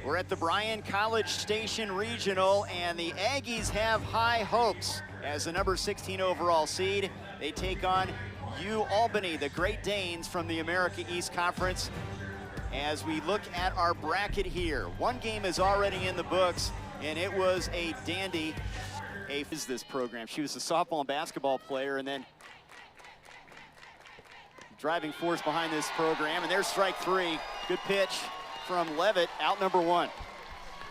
We're at the Bryan College Station Regional, and the Aggies have high hopes as the number 16 overall seed. They take on Albany, the Great Danes from the America East Conference. As we look at our bracket here, one game is already in the books, and it was a dandy. Is this program? She was a softball and basketball player, and then driving force behind this program. And there's strike three. Good pitch from Levitt, out number one.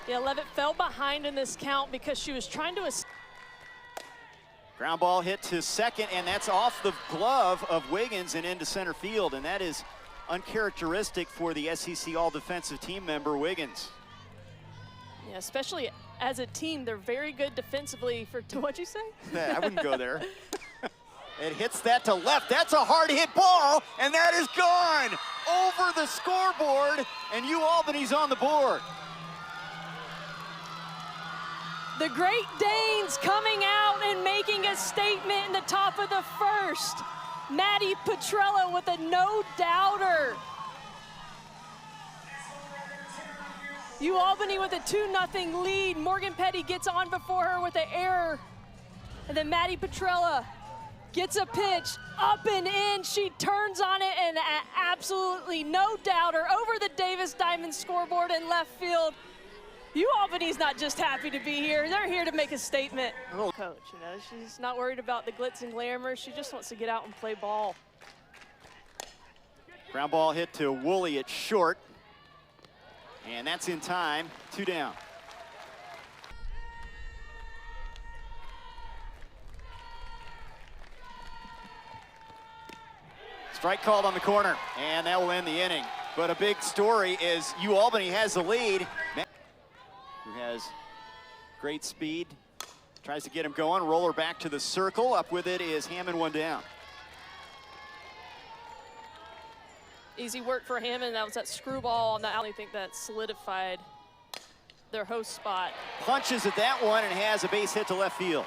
Yeah, Levitt fell behind in this count because she was trying to. Ground ball hit to second, and that's off the glove of Wiggins and into center field, and that is uncharacteristic for the SEC All-Defensive Team member Wiggins. Yeah, especially as a team, they're very good defensively for, what'd you say? I wouldn't go there. It hits that to left. That's a hard hit ball, and that is gone over the scoreboard, and Albany's on the board. The Great Danes coming out and making a statement in the top of the first. Maddie Petrella with a no-doubter. Albany with a 2-0 lead. Morgan Petty gets on before her with an error. And then Maddie Petrella gets a pitch up and in. She turns on it, and absolutely no-doubter over the Davis Diamond scoreboard in left field. Albany's not just happy to be here. They're here to make a statement. Coach, she's not worried about the glitz and glamour. She just wants to get out and play ball. Ground ball hit to Woolley at short. And that's in time, 2 down. Strike called on the corner, and that will end the inning. But a big story is Albany has the lead. Who has great speed, tries to get him going, roller back to the circle. Up with it is Hammond, 1 down. Easy work for Hammond. That was that screwball on the alley. I think that solidified their host spot. Punches at that one and has a base hit to left field.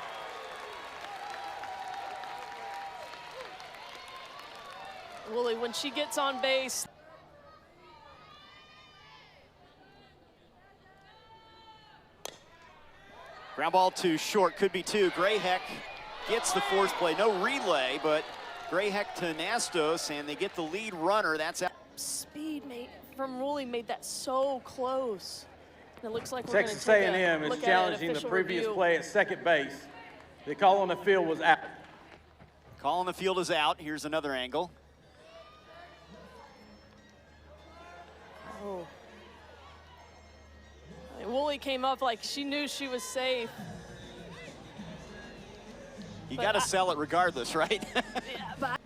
Woolley, when she gets on base. Ground ball to short, could be 2. Grayheck gets the force play. No relay, but Grayheck to Nastos, and they get the lead runner. That's out. Speed from Woolley made that so close. It looks like we're Texas A&M is challenging the previous play at second base. The call on the field was out. Call on the field is out. Here's another angle. Oh. Woolley came up like she knew she was safe. You got to sell it regardless, right? Yeah,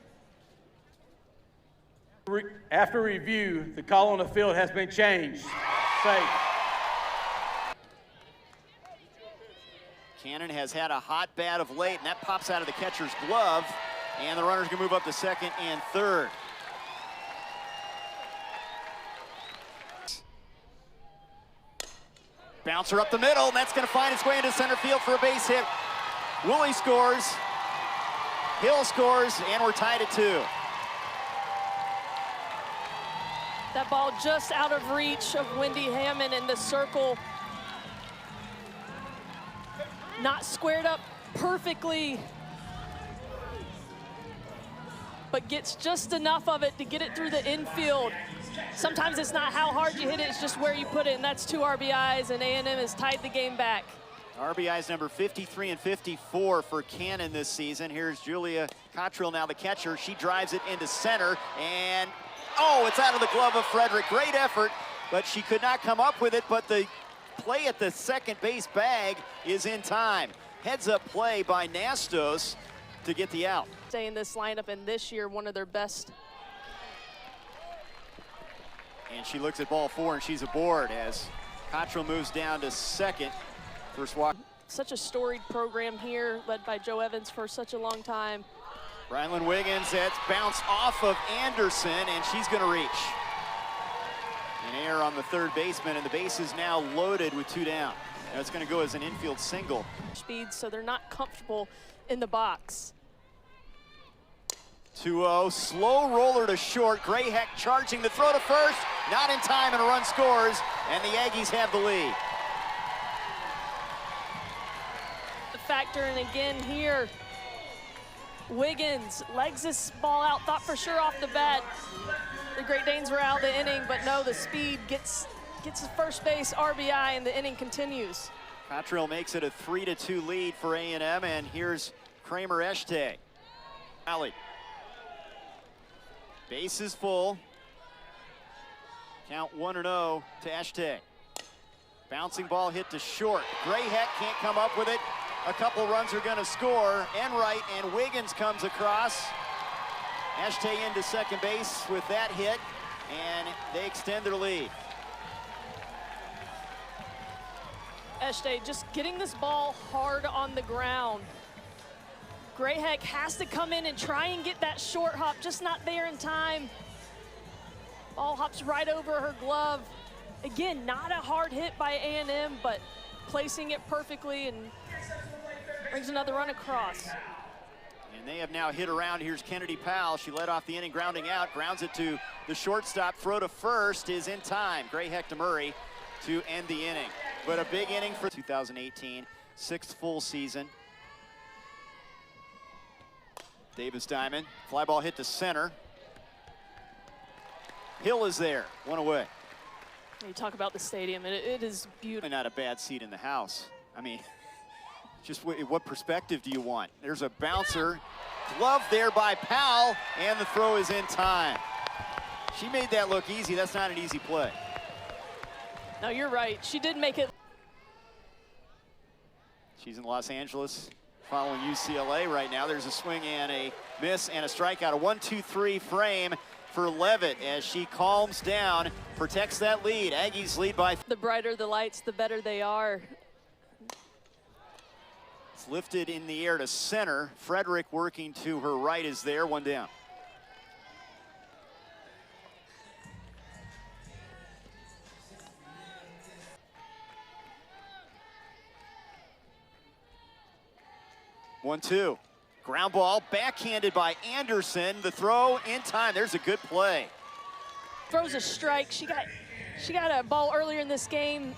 After review, the call on the field has been changed. Safe. Cannon has had a hot bat of late, and that pops out of the catcher's glove, and the runners can move up to second and third. Bouncer up the middle, and that's going to find its way into center field for a base hit. Woolley scores, Hill scores, and we're tied at 2. That ball just out of reach of Wendy Hammond in the circle. Not squared up perfectly, but gets just enough of it to get it through the infield. Sometimes it's not how hard you hit it, it's just where you put it, and that's 2 RBIs, and A&M has tied the game back. RBIs number 53 and 54 for Cannon this season. Here's Julia Cottrell, now the catcher. She drives it into center, and it's out of the glove of Frederick. Great effort, but she could not come up with it, but the play at the second base bag is in time. Heads up play by Nastos to get the out. Stay in this lineup, and this year one of their best. And she looks at ball 4, and she's aboard as Cottrell moves down to second. First walk. Such a storied program here, led by Joe Evans for such a long time. Rylan Wiggins, that's bounced off of Anderson, and she's going to reach. An error on the third baseman, and the base is now loaded with 2 down. Now it's going to go as an infield single. Speed, so they're not comfortable in the box. 2-0, slow roller to short. Grayheck charging the throw to first, not in time, and a run scores, and the Aggies have the lead. The factor in again here. Wiggins legs this ball out, thought for sure off the bat the Great Danes were out of the inning, but no, the speed gets his first base RBI, and the inning continues. Cottrell makes it a 3-2 lead for A&M, and here's Kramer Echte. Alley. Base is full. Count 1-0 to Echte. Bouncing ball hit to short. Grayheck can't come up with it. A couple runs are going to score. Enright and Wiggins comes across. Echte into second base with that hit, and they extend their lead. Echte just getting this ball hard on the ground. Grayheck has to come in and try and get that short hop, just not there in time. Ball hops right over her glove. Again, not a hard hit by A&M, but placing it perfectly and brings another run across. And they have now hit around. Here's Kennedy Powell. She led off the inning grounding out, grounds it to the shortstop. Throw to first is in time. Grayheck to Murray to end the inning. But a big inning for 2018, sixth full season. Davis Diamond, fly ball hit to center. Hill is there, one away. You talk about the stadium, and it is beautiful. Not a bad seat in the house. I mean, just what perspective do you want? There's a bouncer, glove there by Powell, and the throw is in time. She made that look easy. That's not an easy play. No, you're right. She did make it. She's in Los Angeles following UCLA right now. There's a swing and a miss and a strikeout. A 1-2-3 frame for Levitt as she calms down, protects that lead. Aggies lead by. The brighter the lights, the better they are. It's lifted in the air to center. Frederick working to her right is there, one down. One-two. Ground ball backhanded by Anderson. The throw in time. There's a good play. Throws a strike. She got a ball earlier in this game,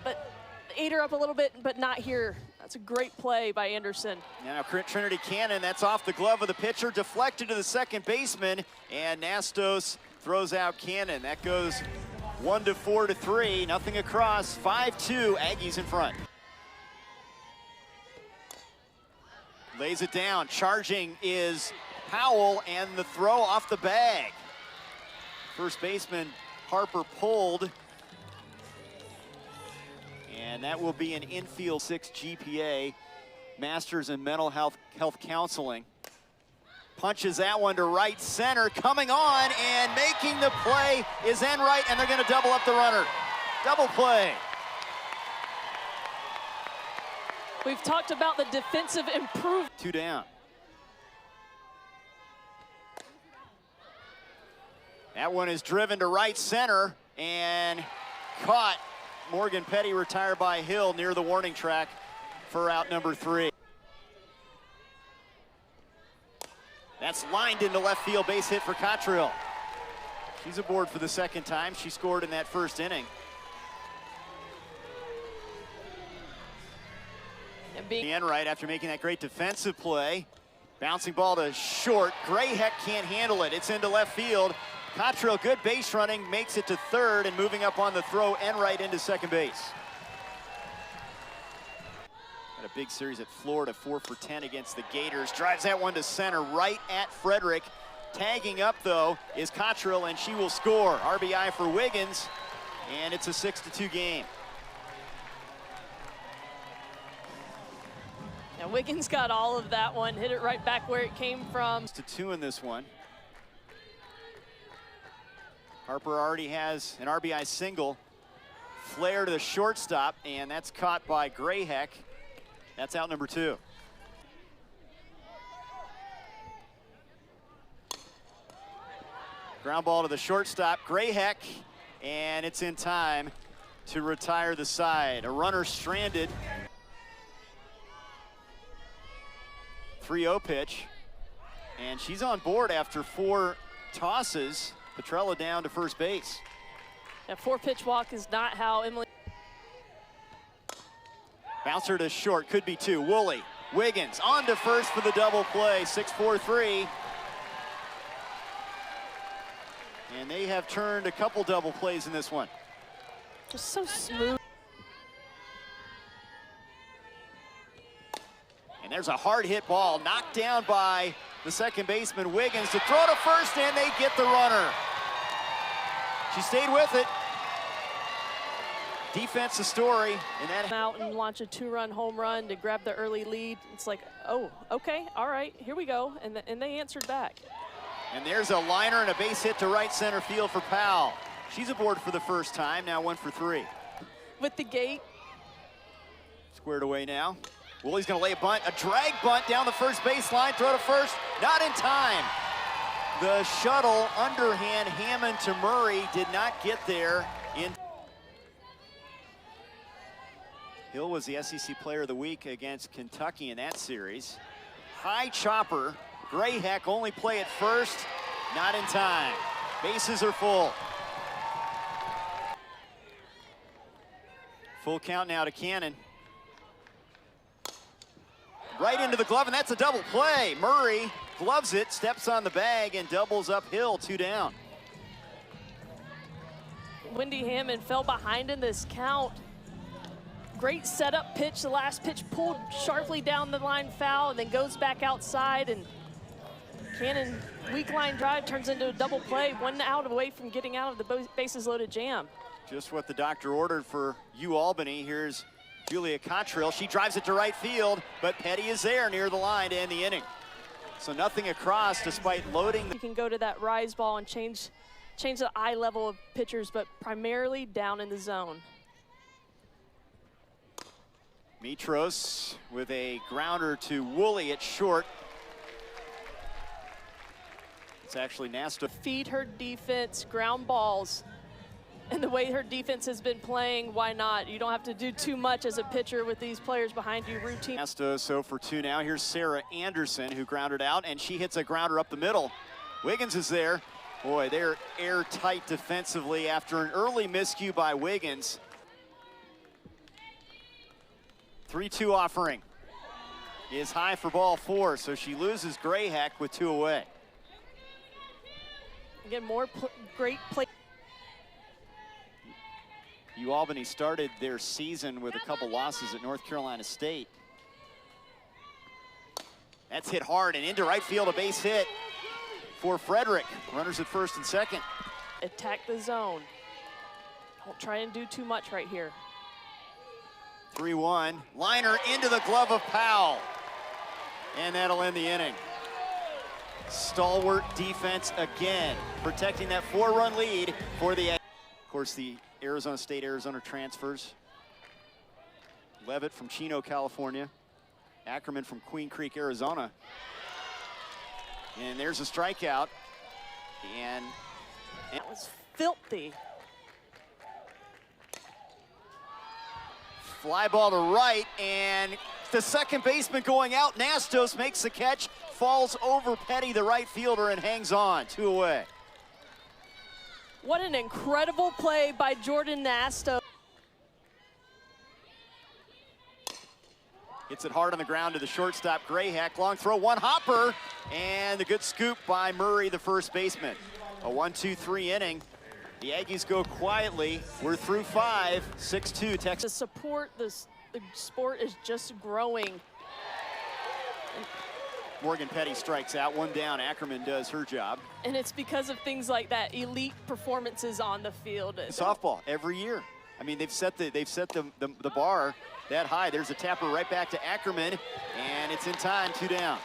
but ate her up a little bit, but not here. That's a great play by Anderson. Now Trinity Cannon, that's off the glove of the pitcher, deflected to the second baseman, and Nastos throws out Cannon. That goes 1-4-3, nothing across, 5-2, Aggies in front. Lays it down, charging is Powell, and the throw off the bag. First baseman Harper pulled, and that will be an infield 6 GPA, Masters in Mental Health Counseling. Punches that one to right center, coming on and making the play is Enright, and they're gonna double up the runner. Double play. We've talked about the defensive improvement. 2 down. That one is driven to right center and caught. Morgan Petty retired by Hill near the warning track for out number 3. That's lined into left field, base hit for Cottrell. She's aboard for the second time. She scored in that first inning. Enright after making that great defensive play. Bouncing ball to short. Grayheck can't handle it. It's into left field. Cottrell, good base running, makes it to third, and moving up on the throw, Enright into second base. Had a big series at Florida, 4 for 10 against the Gators. Drives that one to center, right at Frederick. Tagging up, though, is Cottrell, and she will score. RBI for Wiggins, and it's a 6-2 game. And Wiggins got all of that one, hit it right back where it came from. 2 in this one. Harper already has an RBI single. Flare to the shortstop, and that's caught by Grayheck. That's out number 2. Ground ball to the shortstop, Grayheck, and it's in time to retire the side. A runner stranded. 3-0 pitch, And she's on board after 4 tosses. Petrella down to first base. That 4-pitch walk is not how Emily. Bouncer to short, could be 2. Woolley, Wiggins on to first for the double play, 6-4-3. And they have turned a couple double plays in this one. Just so smooth. And there's a hard hit ball knocked down by the second baseman Wiggins to throw to first, and they get the runner. She stayed with it. Defense the story. And that out and launch a 2-run home run to grab the early lead. It's like, oh, okay, all right, here we go. And they answered back. And there's a liner and a base hit to right center field for Powell. She's aboard for the first time, now 1 for 3. With the gate. Squared away now. Woolley's gonna lay a bunt, a drag bunt down the first baseline, throw to first, not in time. The shuttle underhand Hammond to Murray did not get there. Hill was the SEC Player of the Week against Kentucky in that series. High chopper, Grayheck only play at first, not in time. Bases are full. Full count now to Cannon. Right into the glove, and that's a double play. Murray gloves it, steps on the bag, and doubles uphill, 2 down. Wendy Hammond fell behind in this count. Great setup pitch. The last pitch pulled sharply down the line foul and then goes back outside. And Cannon, weak line drive turns into a double play. 1 out away from getting out of the bases loaded jam. Just what the doctor ordered for Albany. Here's Julia Cottrell. She drives it to right field, but Petty is there near the line to end the inning. So nothing across despite loading. You can go to that rise ball and change the eye level of pitchers, but primarily down in the zone. Mitros with a grounder to Woolley at short. It's actually Nasta. Feed her defense ground balls. And the way her defense has been playing, why not? You don't have to do too much as a pitcher with these players behind you routine. Nasta, so for 2 now. Here's Sarah Anderson who grounded out, and she hits a grounder up the middle. Wiggins is there. Boy, they're airtight defensively after an early miscue by Wiggins. 3-2 offering is high for ball 4, so she loses Grayheck with 2 away. Again, more great play. Albany started their season with a couple losses at North Carolina State. That's hit hard and into right field, a base hit for Frederick. Runners at first and second. Attack the zone. Don't try and do too much right here. 3-1, liner into the glove of Powell. And that'll end the inning. Stalwart defense again, protecting that 4-run lead for the. Of course, the Arizona State, Arizona transfers. Levitt from Chino, California. Ackerman from Queen Creek, Arizona. And there's a strikeout. And that was filthy. Fly ball to right, and the second baseman going out. Nastos makes the catch, falls over Petty, the right fielder, and hangs on. 2 away. What an incredible play by Jordan Nastos. Hits it hard on the ground to the shortstop, Grayheck. Long throw, 1 hopper, and the good scoop by Murray, the first baseman. A 1-2-3 inning. The Aggies go quietly. We're through 5, 6-2 Texas. The support, the sport is just growing. Morgan Petty strikes out, 1 down. Ackerman does her job. And it's because of things like that, elite performances on the field. Softball every year. I mean, they've set the bar that high. There's a tapper right back to Ackerman, and it's in time, 2 down,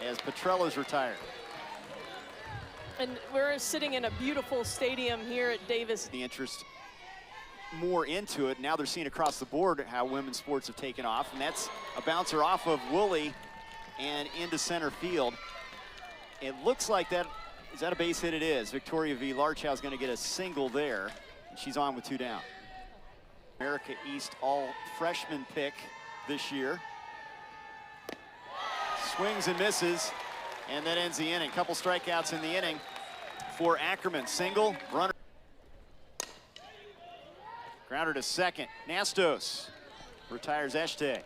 as Petrella's retired. And we're sitting in a beautiful stadium here at Davis. The interest more into it. Now they're seeing across the board how women's sports have taken off, and that's a bouncer off of Woolley and into center field. It looks like that, is that a base hit? It is. Victoria V. Larchow is going to get a single there, and she's on with 2 down. America East all freshman pick this year. Swings and misses. And that ends the inning. Couple strikeouts in the inning for Ackerman. Single, runner. Grounder to second. Nastos retires Eshte.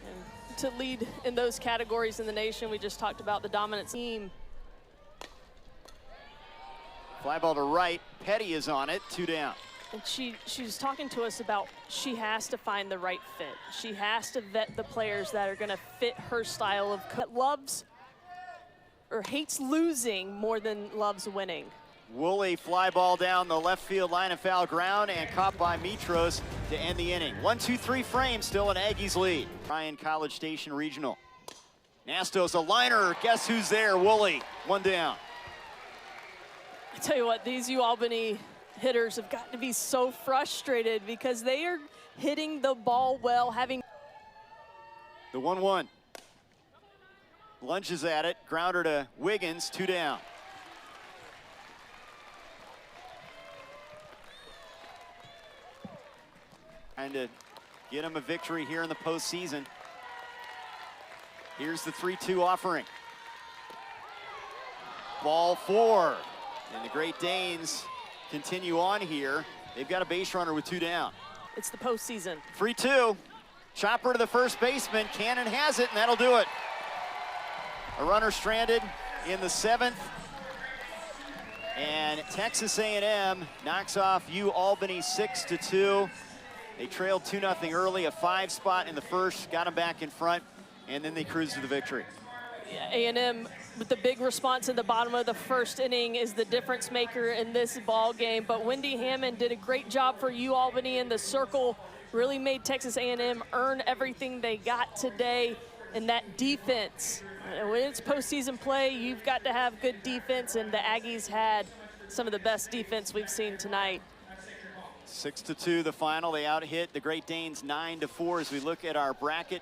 And to lead in those categories in the nation, we just talked about the dominant team. Fly ball to right. Petty is on it. 2 down. And she's talking to us about she has to find the right fit. She has to vet the players that are going to fit her style of coach. Loves or hates losing more than loves winning. Woolley fly ball down the left field line of foul ground and caught by Mitros to end the inning. 1-2-3 frame, still an Aggies lead. Ryan College Station Regional. Nastos a liner. Guess who's there? Woolley. 1 down. I tell you what, these Albany hitters have got to be so frustrated because they are hitting the ball well, having the 1-1. Lunges at it, grounder to Wiggins, 2 down. Trying to get him a victory here in the postseason. Here's the 3-2 offering. Ball 4, and the Great Danes continue on here. They've got a base runner with 2 down. It's the postseason. 3-2. Chopper to the first baseman. Cannon has it, and that'll do it. A runner stranded in the 7th. And Texas A&M knocks off Albany 6-2. They trailed 2-0 early, a 5 spot in the first, got them back in front, and then they cruised to the victory. A&M with the big response in the bottom of the first inning is the difference maker in this ball game. But Wendy Hammond did a great job for Albany in the circle, really made Texas A&M earn everything they got today in that defense. When it's postseason play, you've got to have good defense, and the Aggies had some of the best defense we've seen tonight. 6-2 the final. They out-hit the Great Danes 9-4 as we look at our bracket.